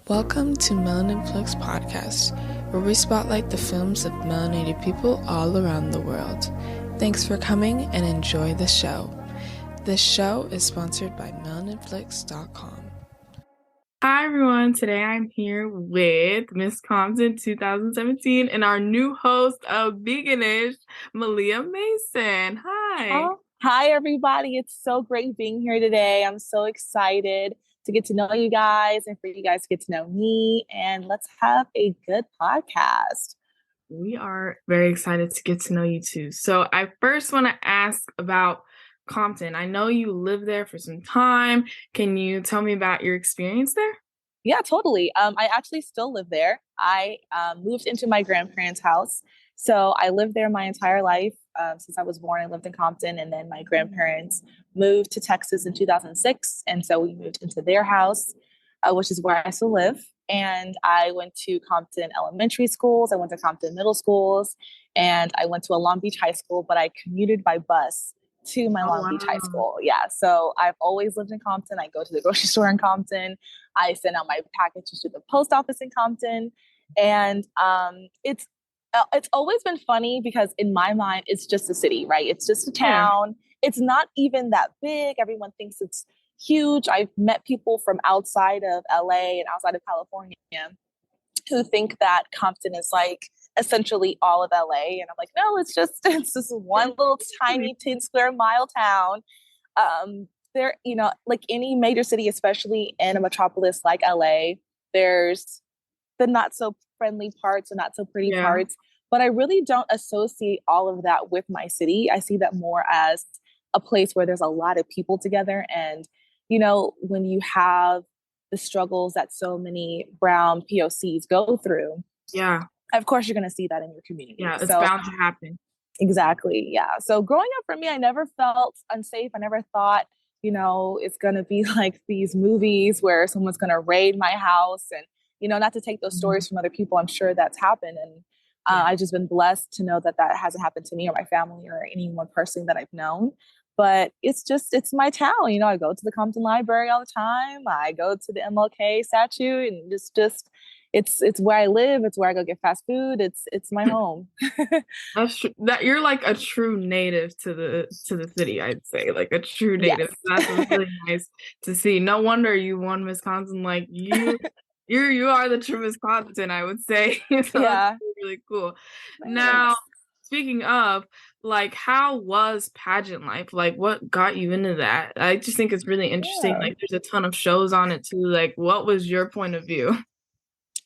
Welcome to Melaninflicks podcast, where we spotlight the films of melanated people all around the world. Thanks for coming and enjoy the show. This show is sponsored by Melaninflicks.com. Hi everyone, today I'm here with Miss Compton 2017 and our new host of Veganish, Malia Mason. Hi. Hi everybody, it's so great being here today. I'm so excited to get to know you guys and for you guys to get to know me, and let's have a good podcast. We are very excited to get to know you too. So I first want to ask about Compton. I know you lived there for some time. Can you tell me about your experience there? Yeah, totally. I actually still live there. I moved into my grandparents' house. So I lived there my entire life. Since I was born, I lived in Compton, and then my grandparents moved to Texas in 2006. And so we moved into their house, which is where I still live. And I went to Compton elementary schools. I went to Compton middle schools, and I went to a Long Beach high school, but I commuted by bus to my Long Beach high school. Yeah. So I've always lived in Compton. I go to the grocery store in Compton. I send out my packages to the post office in Compton. And it's always been funny because in my mind, it's just a city, right? It's just a town. Yeah. It's not even that big. Everyone thinks it's huge. I've met people from outside of LA and outside of California who think that Compton is like essentially all of LA. And I'm like, no, it's just one little tiny 10 square mile town. There, like any major city, especially in a metropolis like LA, there's the not so friendly parts and not so pretty parts. But I really don't associate all of that with my city. I see that more as a place where there's a lot of people together. And, when you have the struggles that so many brown POCs go through, of course, you're going to see that in your community. Yeah, it's bound to happen. Exactly. Yeah. So growing up for me, I never felt unsafe. I never thought, it's going to be like these movies where someone's going to raid my house and, not to take those stories from other people. I'm sure that's happened. And I've just been blessed to know that hasn't happened to me or my family or any one person that I've known. But it's my town. I go to the Compton Library all the time. I go to the MLK statue, and it's where I live. It's where I go get fast food. It's my home. That's true. That you're like a true native to the city, I'd say, like a true native. Yes. That's really nice to see. No wonder you won Miss Compton. Like you are the true Miss Compton, I would say. So that's really cool. Nice. Now, speaking of, like, how was pageant life? Like, what got you into that? I just think it's really interesting. Yeah. Like, there's a ton of shows on it too. Like, what was your point of view?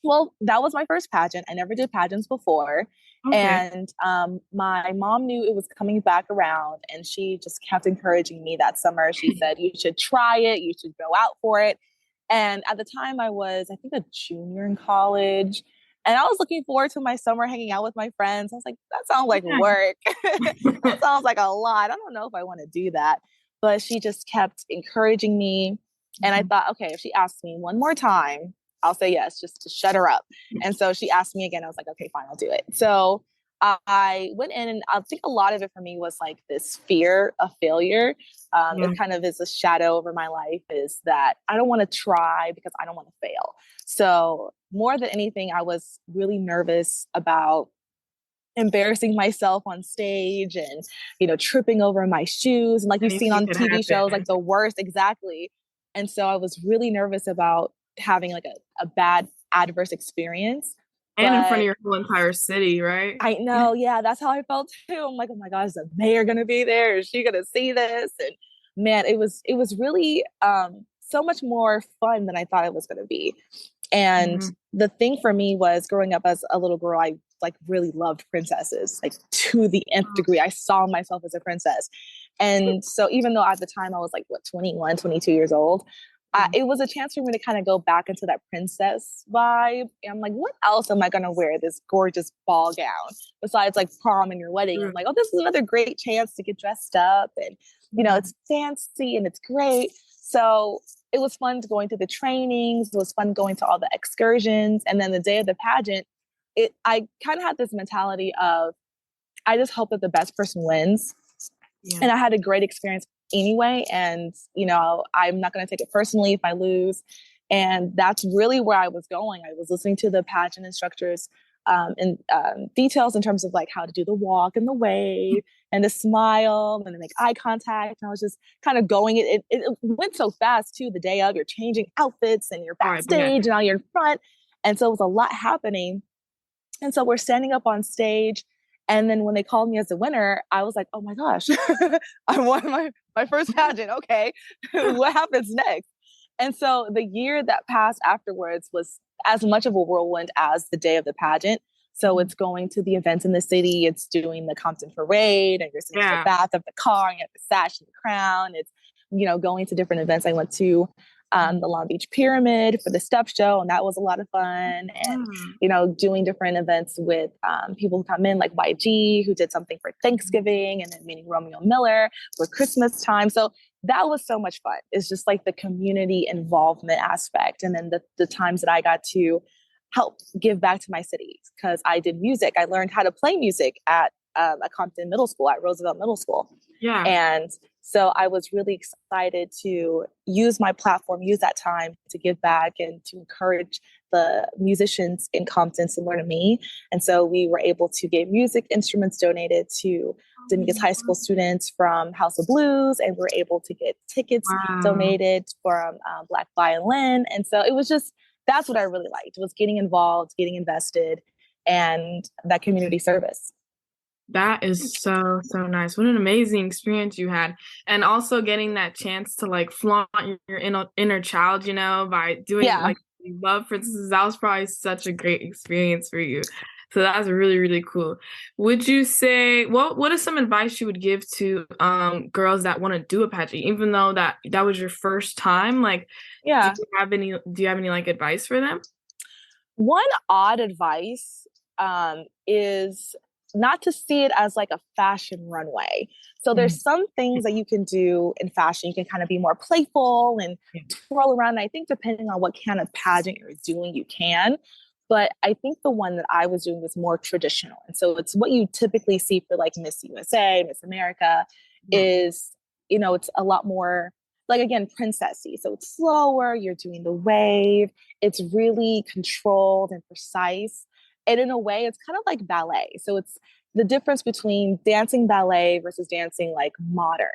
Well, that was my first pageant. I never did pageants before. Okay. And my mom knew it was coming back around, and she just kept encouraging me that summer. She said, you should try it. You should go out for it. And at the time I was, I think, a junior in college. And I was looking forward to my summer hanging out with my friends. I was like, that sounds like work. That sounds like a lot. I don't know if I want to do that. But she just kept encouraging me. And I thought, okay, if she asks me one more time, I'll say yes, just to shut her up. And so she asked me again. I was like, okay, fine, I'll do it. So I went in, and I think a lot of it for me was like this fear of failure. It kind of is a shadow over my life, is that I don't want to try because I don't want to fail. So more than anything, I was really nervous about embarrassing myself on stage and, tripping over my shoes. And like you've seen on TV shows, like the worst. Exactly. And so I was really nervous about having like a bad adverse experience. And in front of your whole entire city, right? I know. Yeah, that's how I felt too. I'm like, oh my gosh, is the mayor going to be there? Is she going to see this? And man, it was really so much more fun than I thought it was going to be. And the thing for me was, growing up as a little girl, I like really loved princesses, like to the nth degree. I saw myself as a princess. And so even though at the time I was like, 21, 22 years old, it was a chance for me to kind of go back into that princess vibe. And I'm like, what else am I going to wear this gorgeous ball gown besides like prom and your wedding? I'm like, oh, this is another great chance to get dressed up. And, it's fancy and it's great. So it was fun going to the trainings. It was fun going to all the excursions. And then the day of the pageant, I kind of had this mentality of, I just hope that the best person wins. Yeah. And I had a great experience anyway. And, I'm not going to take it personally if I lose. And that's really where I was going. I was listening to the pageant instructors and details in terms of like how to do the walk and the wave and the smile and then make eye contact. And I was just kind of going. It went so fast too. The day of, you're changing outfits and you're All right, yeah. backstage and now you're in front. And so it was a lot happening. And so we're standing up on stage. And then when they called me as the winner, I was like, oh my gosh, I won my first pageant. Okay, what happens next? And so the year that passed afterwards was as much of a whirlwind as the day of the pageant. So it's going to the events in the city, it's doing the Compton parade, and you're sitting in the Yeah. bath of the car, and you have the sash and the crown. It's, going to different events. I went to the Long Beach Pyramid for the step show, and that was a lot of fun. And Mm. doing different events with people who come in, like YG, who did something for Thanksgiving, and then meeting Romeo Miller for Christmas time. So that was so much fun. It's just like the community involvement aspect, and then the times that I got to help give back to my city because I did music. I learned how to play music at a Compton middle school, at Roosevelt Middle School. Yeah. And so I was really excited to use my platform, use that time to give back and to encourage the musicians in Compton similar to me. And so we were able to get music instruments donated to Dominguez High School students from House of Blues, and we were able to get tickets Wow. donated from Black Violin. And so it was just, that's what I really liked, was getting involved, getting invested, and that community service. That is so, so nice. What an amazing experience you had. And also getting that chance to like flaunt your inner child, by doing Yeah. like love, for instance, that was probably such a great experience for you. So that's really, really cool. Would you say what is some advice you would give to girls that want to do a pageant, even though that was your first time? Like, Yeah. do you have any like advice for them? One odd advice is not to see it as like a fashion runway. So Mm. there's some things that you can do in fashion. You can kind of be more playful and Yeah. twirl around. And I think depending on what kind of pageant you're doing, you can. But I think the one that I was doing was more traditional. And so it's what you typically see for like Miss USA, Miss America Yeah. is, it's a lot more like, again, princessy. So it's slower, you're doing the wave, it's really controlled and precise. And in a way, it's kind of like ballet. So it's the difference between dancing ballet versus dancing like modern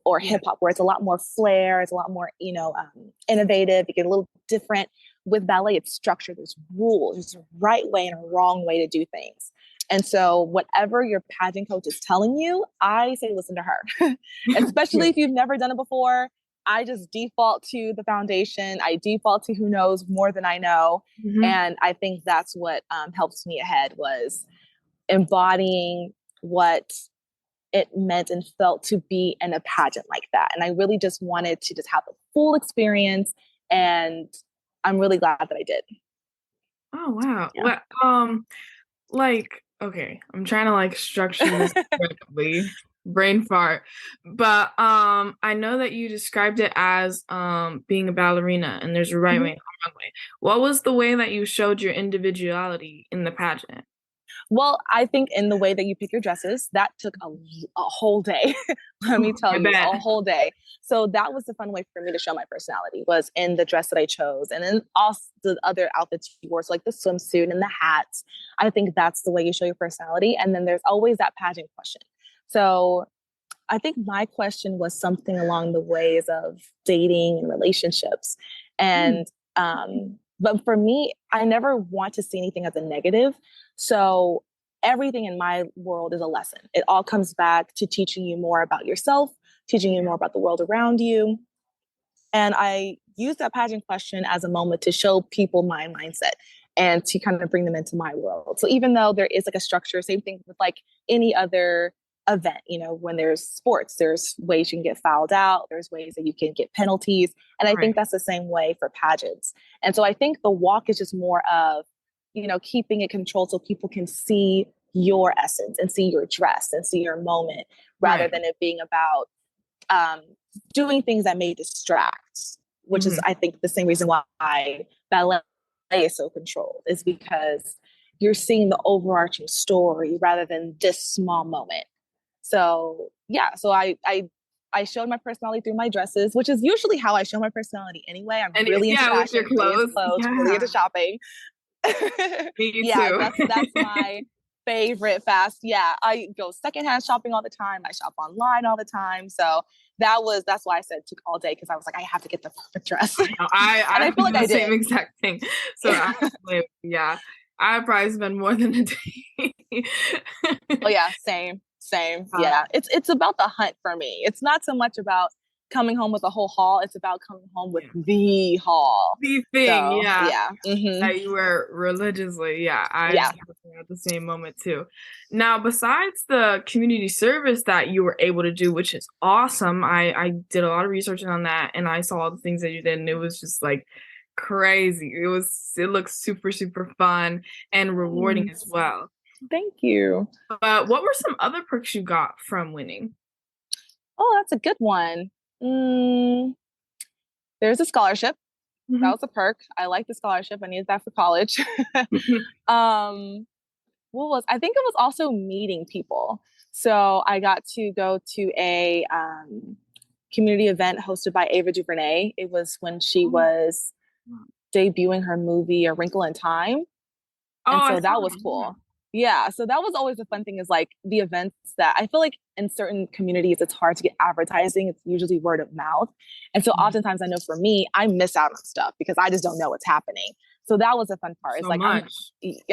or Yeah. hip hop, where it's a lot more flair, it's a lot more, innovative, you get a little different. With ballet, it's structured, there's rules, there's a right way and a wrong way to do things. And so, whatever your pageant coach is telling you, I say listen to her, especially if you've never done it before. I just default to the foundation. I default to who knows more than I know. Hmm. And I think that's what helps me ahead, was embodying what it meant and felt to be in a pageant like that. And I really just wanted to just have a full experience. And I'm really glad that I did. Oh wow. Yeah. Like, okay, I'm trying to like structure this correctly. Brain fart. But I know that you described it as being a ballerina and there's a right way Mhm. and a wrong way. What was the way that you showed your individuality in the pageant? Well, I think in the way that you pick your dresses, that took a whole day. Let me tell I you, bet. a whole day. So that was the fun way for me to show my personality, was in the dress that I chose, and then also the other outfits you wore, so like the swimsuit and the hats. I think that's the way you show your personality. And then there's always that pageant question. So I think my question was something along the ways of dating and relationships. Mm. And but for me, I never want to see anything as a negative. So everything in my world is a lesson. It all comes back to teaching you more about yourself, teaching you more about the world around you. And I use that pageant question as a moment to show people my mindset and to kind of bring them into my world. So even though there is like a structure, same thing with like any other event, when there's sports, there's ways you can get fouled out, there's ways that you can get penalties. And I think Right. that's the same way for pageants. And so I think the walk is just more of, keeping it controlled so people can see your essence and see your dress and see your moment, rather Right. than it being about um, doing things that may distract, which is, Hmm. I think, the same reason why ballet is so controlled, is because you're seeing the overarching story rather than this small moment. So yeah, so I I showed my personality through my dresses, which is usually how I show my personality anyway. I'm And really into yeah, with your fashion, really into clothes. clothes, really into Yeah, shopping. me Yeah, too. that's my favorite fast. Yeah, I go secondhand shopping all the time. I shop online all the time. So that's why I said it took all day because I was like, I have to get the perfect dress. I know. And I I feel do like the I same did. exact thing. So yeah, I probably spend more than a day. Oh yeah, same, same. uh, Yeah. It's about the hunt for me. It's not so much about coming home with a whole haul. It's about coming home with yeah. the haul. The thing, So yeah. yeah. That you wear religiously. Yeah, I Yeah. definitely had the same moment too. Now, besides the community service that you were able to do, which is awesome, I did a lot of research on that and I saw all the things that you did, and it was just like crazy. It looks super, super fun and rewarding as Thanks. well. Thank you. But what were some other perks you got from winning? Oh, that's a good one. Mm, there's a scholarship. That Mhm. was a perk. I like the scholarship. I needed that for college. um, what was I think it was also meeting people. So I got to go to a community event hosted by Ava DuVernay. It was when she Oh, was debuting her movie A Wrinkle in Time. And I so saw that was that. Yeah. cool. Yeah. So that was always a fun thing is like the events that I feel like in certain communities, it's hard to get advertising. It's usually word of mouth. And so Mhm. oftentimes I know for me, I miss out on stuff because I just don't know what's happening. So that was a fun part. It's So like, much.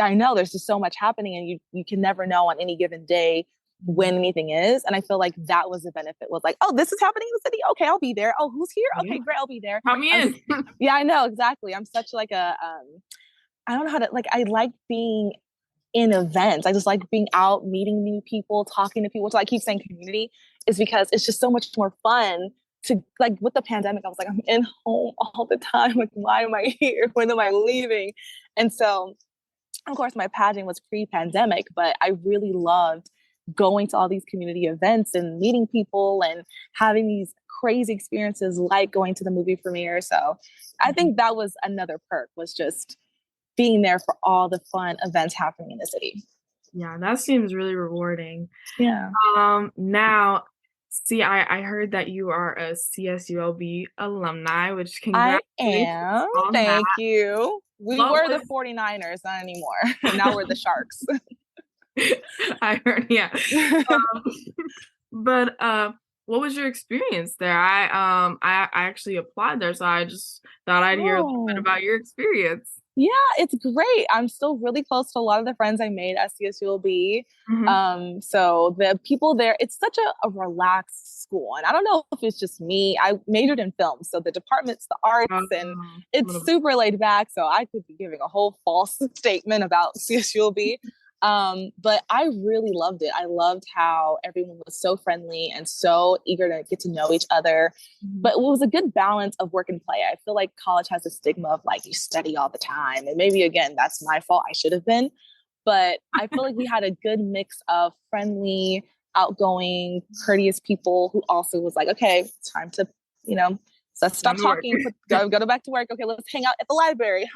I know there's just so much happening and you can never know on any given day Mhm. when anything is. And I feel like that was the benefit was like, oh, this is happening in the city. Okay, I'll be there. Oh, who's here? Yeah. Okay, great. I'll be there. Count me I'm, in. yeah, I know exactly. I'm such like I don't know how to like, I like being in events. I just like being out, meeting new people, talking to people. So I keep saying community is because it's just so much more fun to like with the pandemic. I was like, I'm in home all the time. Like, why am I here? When am I leaving? And so, of course, my pageant was pre-pandemic, but I really loved going to all these community events and meeting people and having these crazy experiences like going to the movie premiere. So I think that was another perk was just being there for all the fun events happening in the city. Yeah, that seems really rewarding. Yeah. Now, see, I heard that you are a CSULB alumni, which I congratulations am. on that. Thank you. We What were the was 49ers, not anymore. Now we're the Sharks. I heard, yeah. Um, but what was your experience there? I actually applied there, so I just thought I'd hear a little bit Oh, about your experience. yeah, it's great. I'm still really close to a lot of the friends I made at CSULB. Hmm. So the people there, it's such a relaxed school. And I don't know if it's just me. I majored in film. So the department's the arts and A it's little bit. super laid back. So I could be giving a whole false statement about CSULB. But I really loved it. I loved how everyone was so friendly and so eager to get to know each other, Mhm. but it was a good balance of work and play. I feel like college has a stigma of like you study all the time. And maybe again, that's my fault. I should have been. But I feel like we had a good mix of friendly, outgoing, courteous people who also was like, okay, it's time to, you know, so let's Time stop to work. talking, go back to work. Okay, let's hang out at the library.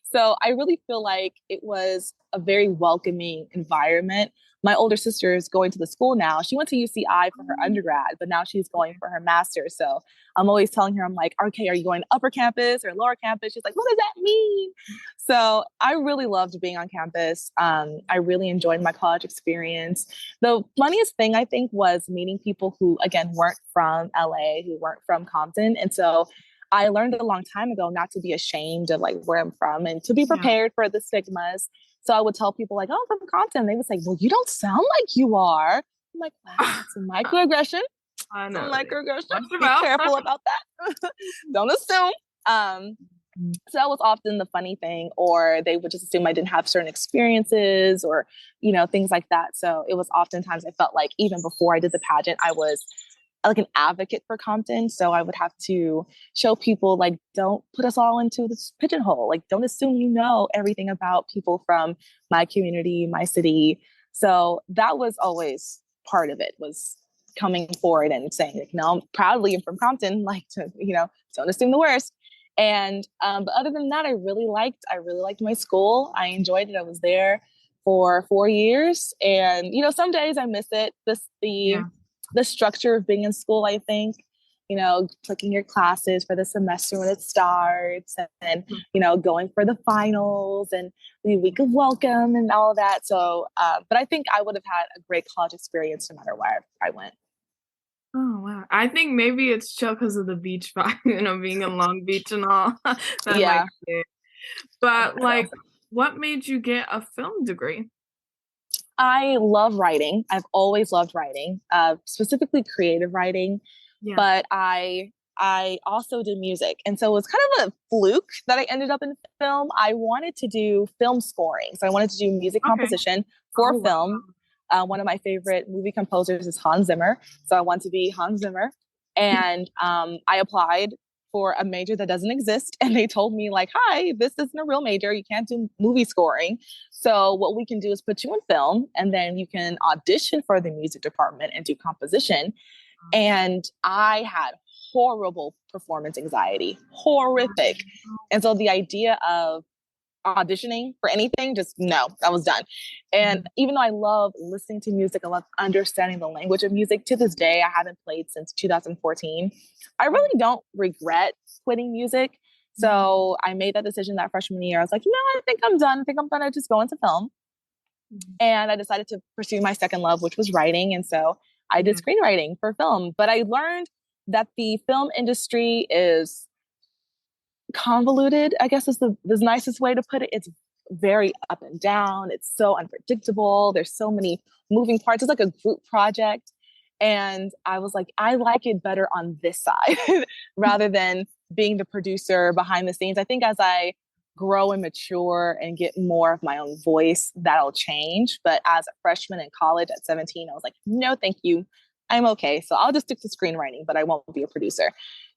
So I really feel like it was a very welcoming environment. My older sister is going to the school now. She went to UCI for her undergrad, but now she's going for her master's. So I'm always telling her, I'm like, okay, are you going to upper campus or lower campus? She's like, what does that mean? So I really loved being on campus. I really enjoyed my college experience. The funniest thing I think was meeting people who, again, weren't from LA, who weren't from Compton. And so I learned a long time ago not to be ashamed of like where I'm from and to be Yeah, prepared for the stigmas. So I would tell people like, oh, I'm from Compton. They would say, well, you don't sound like you are. I'm like, wow, that's a microaggression. I It's a know. microaggression. Watch your Be mouth. careful about that. Don't assume. Um, so that was often the funny thing, or they would just assume I didn't have certain experiences or, things like that. So it was oftentimes I felt like even before I did the pageant, I was like an advocate for Compton. So I would have to show people like, don't put us all into this pigeonhole. Like, don't assume you know everything about people from my community, my city. So that was always part of it was coming forward and saying, like, no, I'm proudly I'm from Compton, like to, don't assume the worst. And but other than that, I really liked my school. I enjoyed it. I was there for 4 years. And some days I miss it. This the Yeah. the structure of being in school, I think. Clicking your classes for the semester when it starts, and going for the finals and the week of welcome and all of that. So, but I think I would have had a great college experience no matter where I went. Oh wow. I think maybe it's chill because of the beach vibe, being in Long Beach and all. That might Yeah, be it. But so. like, what made you get a film degree? I love writing. I've always loved writing, specifically creative writing. Yeah. But I also did music, and so it was kind of a fluke that I ended up in film. I wanted to do film scoring, so I wanted to do music Okay. composition for Oh wow. film. One of my favorite movie composers is Hans Zimmer, so I wanted to be Hans Zimmer, and I applied for a major that doesn't exist, and they told me like, "Hi, this isn't a real major. You can't do movie scoring. So what we can do is put you in film, and then you can audition for the music department and do composition." And I had horrible performance anxiety, horrific. And so the idea of auditioning for anything, just no, that was done. And even though I love listening to music, I love understanding the language of music, to this day, I haven't played since 2014. I really don't regret quitting music. So I made that decision that freshman year. I was like, I think I'm done. I think I'm going to just go into film. And I decided to pursue my second love, which was writing. And so I did screenwriting for film. But I learned that the film industry is convoluted, I guess is the nicest way to put it. It's very up and down. It's so unpredictable. There's so many moving parts. It's like a group project. And I was like, I like it better on this side rather than being the producer behind the scenes. I think as I grow and mature and get more of my own voice, that'll change. But as a freshman in college at 17, I was like, no, thank you. I'm okay. So I'll just stick to screenwriting, but I won't be a producer.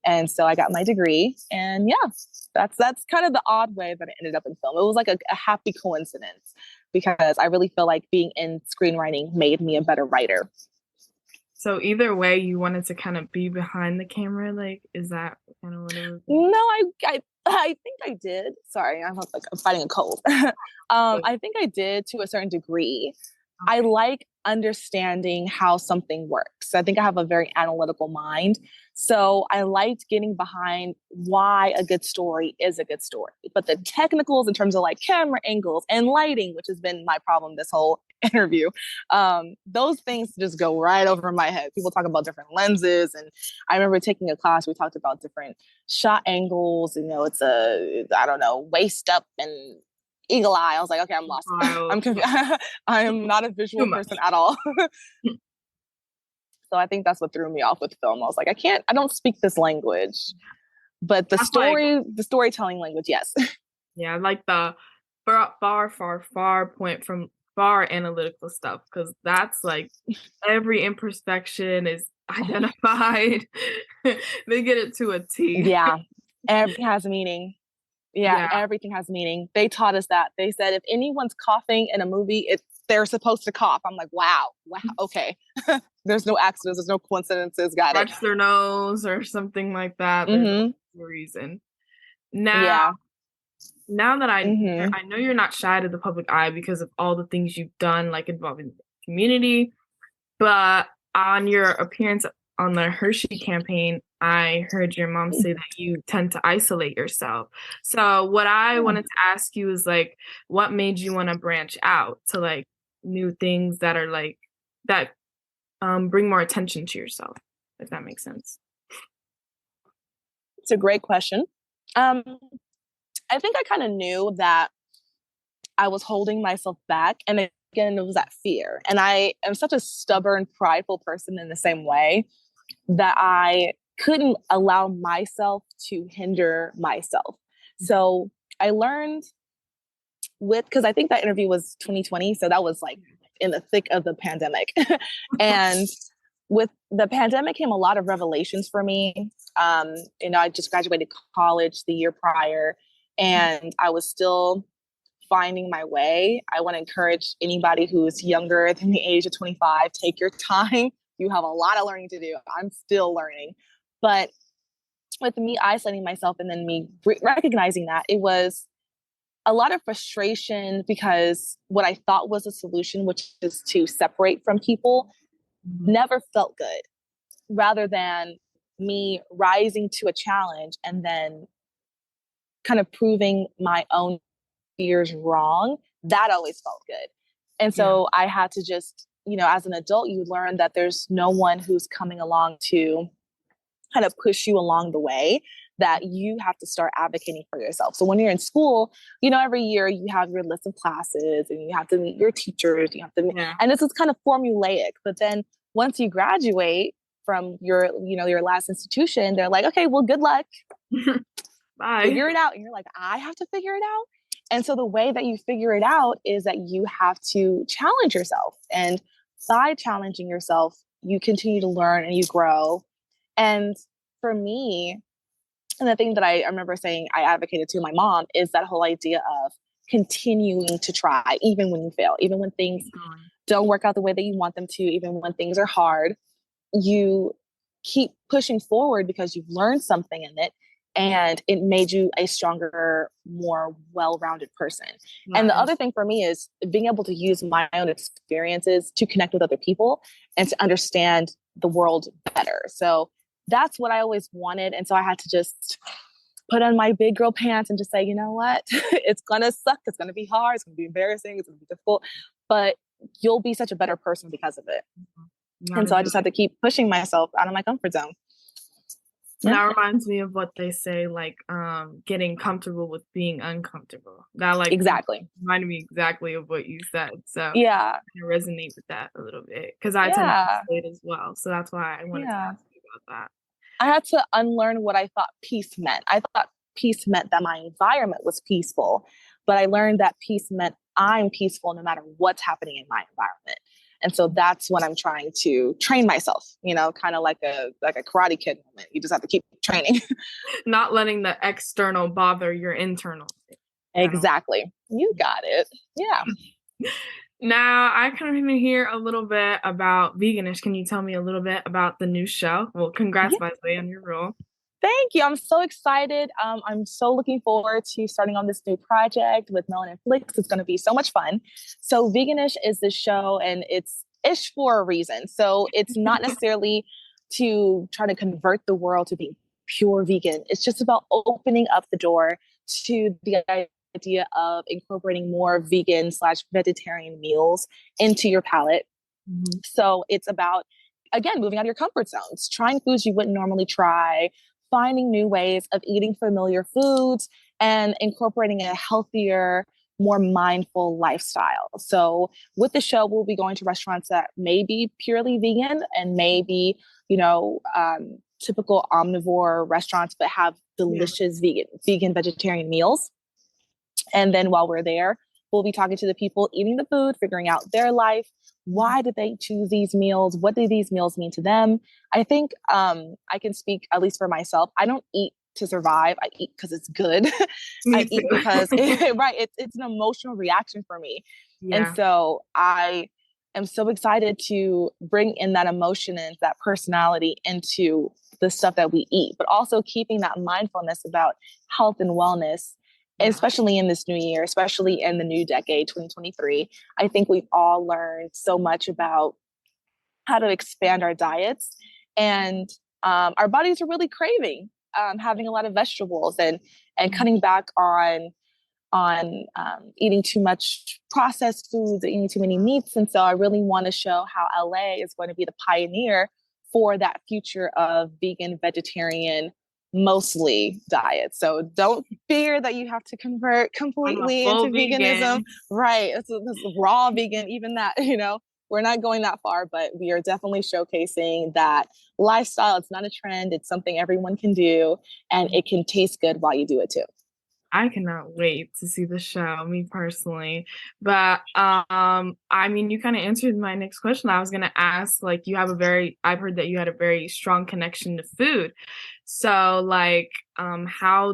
And so I got my degree. And yeah, that's kind of the odd way that I ended up in film. It was like a happy coincidence because I really feel like being in screenwriting made me a better writer. So either way, you wanted to kind of be behind the camera, like, is that kind of what it was? No, I think I did. Sorry, I'm fighting a cold. I think I did to a certain degree. Okay. I like understanding how something works. I think I have a very analytical mind. So I liked getting behind why a good story is a good story. But the technicals in terms of like camera angles and lighting, which has been my problem this whole interview, those things just go right over my head. People talk about different lenses. And I remember taking a class, we talked about different shot angles. It's I don't know, waist up and eagle eye. I was like, okay, I'm lost. I'm confused. I am not a visual person at all. So I think that's what threw me off with film. I was like, I don't speak this language, but the storytelling language, yes. Yeah, like the far point from far analytical stuff, because that's like every imperfection is identified. They get it to a T. Yeah, everything has meaning. Yeah, everything has meaning. They taught us that. They said if anyone's coughing in a movie, they're supposed to cough. I'm like, wow, okay. There's no accidents, there's no coincidences. Got it. Scratch their nose or something like that. There's a reason. Now that I know you're not shy to the public eye because of all the things you've done, like involving the community, but on your appearance on the Hershey campaign, I heard your mom say that you tend to isolate yourself. So what I wanted to ask you is like, what made you want to branch out to like new things that are like that bring more attention to yourself, if that makes sense? It's a great question. I think I kind of knew that I was holding myself back. And again, it was that fear. And I am such a stubborn, prideful person in the same way that I couldn't allow myself to hinder myself. So I learned because I think that interview was 2020. So that was like in the thick of the pandemic. And with the pandemic came a lot of revelations for me. I just graduated college the year prior, and I was still finding my way. I want to encourage anybody who's younger than the age of 25, take your time. You have a lot of learning to do. I'm still learning. But with me isolating myself and then me recognizing that, it was a lot of frustration because what I thought was a solution, which is to separate from people, Mhm. never felt good, rather than me rising to a challenge and then kind of proving my own fears wrong. That always felt good. And Yeah. so I had to just, as an adult, you learn that there's no one who's coming along to kind of push you along the way, that you have to start advocating for yourself. So when you're in school, every year you have your list of classes and you have to meet your teachers, you have to meet, Yeah. and this is kind of formulaic. But then once you graduate from your last institution, they're like, okay, well, good luck, Bye. figure it out. And you're like, I have to figure it out. And so the way that you figure it out is that you have to challenge yourself. And by challenging yourself, you continue to learn and you grow. And for me, and the thing that I remember saying I advocated to my mom is that whole idea of continuing to try, even when you fail, even when things Keep going. don't work out the way that you want them to, even when things are hard, you keep pushing forward because you've learned something in it and it made you a stronger, more well-rounded person. And That the other is thing for me is being able to use my own experiences to connect with other people and to understand the world better. So that's what I always wanted. And so I had to just put on my big girl pants and just say, you know what? It's going to suck. It's going to be hard. It's going to be embarrassing. It's going to be difficult, but you'll be such a better person because of it. you And gotta so I do just had it. to keep pushing myself out of my comfort zone. Yeah, That reminds me of what they say, like getting comfortable with being uncomfortable. That like exactly. reminded me exactly of what you said. So Yeah. I resonate with that a little bit because I tend to Yeah. isolate as well. So that's why I wanted to Yeah. ask you about I had to unlearn what I thought peace meant. I thought peace meant that my environment was peaceful, but I learned that peace meant I'm peaceful no matter what's happening in my environment. And so that's when I'm trying to train myself, kind of like a karate kid moment. You just have to keep training. that. Not letting the external bother your internal at all. Exactly. You got it. Yeah. Now, I kind of want to hear a little bit about Veganish. Can you tell me a little bit about the new show? Well, congrats, Yeah. by the way, on your role. Thank you. I'm so excited. I'm so looking forward to starting on this new project with Melaninflicks. It's going to be so much fun. So, Veganish is this show, and it's ish for a reason. So, it's not necessarily to try to convert the world to being pure vegan. It's just about opening up the door to the idea of incorporating more vegan/vegetarian meals into your palate. Mm-hmm. So, it's about, again, moving out of your comfort zones, trying foods you wouldn't normally try, finding new ways of eating familiar foods, and incorporating a healthier, more mindful lifestyle. So with the show, we'll be going to restaurants that may be purely vegan and maybe, typical omnivore restaurants, but have Yeah. delicious vegan, vegetarian meals. And then while we're there, we'll be talking to the people eating the food, figuring out their life. Why did they choose these meals? What do these meals mean to them? I think I can speak, at least for myself. I don't eat to survive. I eat because it's good. Me I eat because, too. right, it's an emotional reaction for me. And Yeah. so I am so excited to bring in that emotion and that personality into the stuff that we eat, but also keeping that mindfulness about health and wellness, Yeah. especially in this new year, especially in the new decade, 2023. I think we've all learned so much about how to expand our diets, and our bodies are really craving having a lot of vegetables and cutting back on eating too much processed foods, eating too many meats. And so I really want to show how LA is going to be the pioneer for that future of vegan, vegetarian, mostly diet. So don't fear that you have to convert I'm a completely into full veganism. vegan. Right. It's raw vegan, even that, we're not going that far, but we are definitely showcasing that lifestyle. It's not a trend. It's something everyone can do, and it can taste good while you do it too. I cannot wait to see the show, me personally. But I mean, you kind of answered my next question. I was gonna ask, like, I've heard that you had a very strong connection to food. So, like, how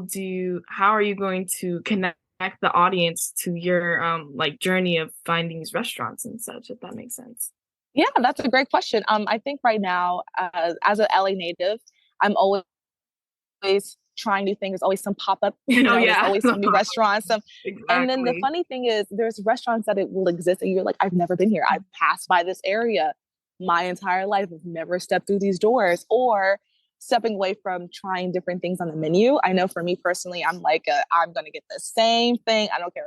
are you going to connect the audience to your like journey of finding these restaurants and such, if that makes sense? Yeah, that's a great question. I think right now, as an LA native, I'm always trying new things. There's always some pop up, Oh there's yeah, always some new restaurants. And then the exactly. funny thing is, there's restaurants that it will exist, and you're like, I've never been here. I've passed by this area, my entire life. I've never stepped through these doors, or stepping away from trying different things on the menu. I know for me personally, I'm like, I'm going to get the same thing. I don't care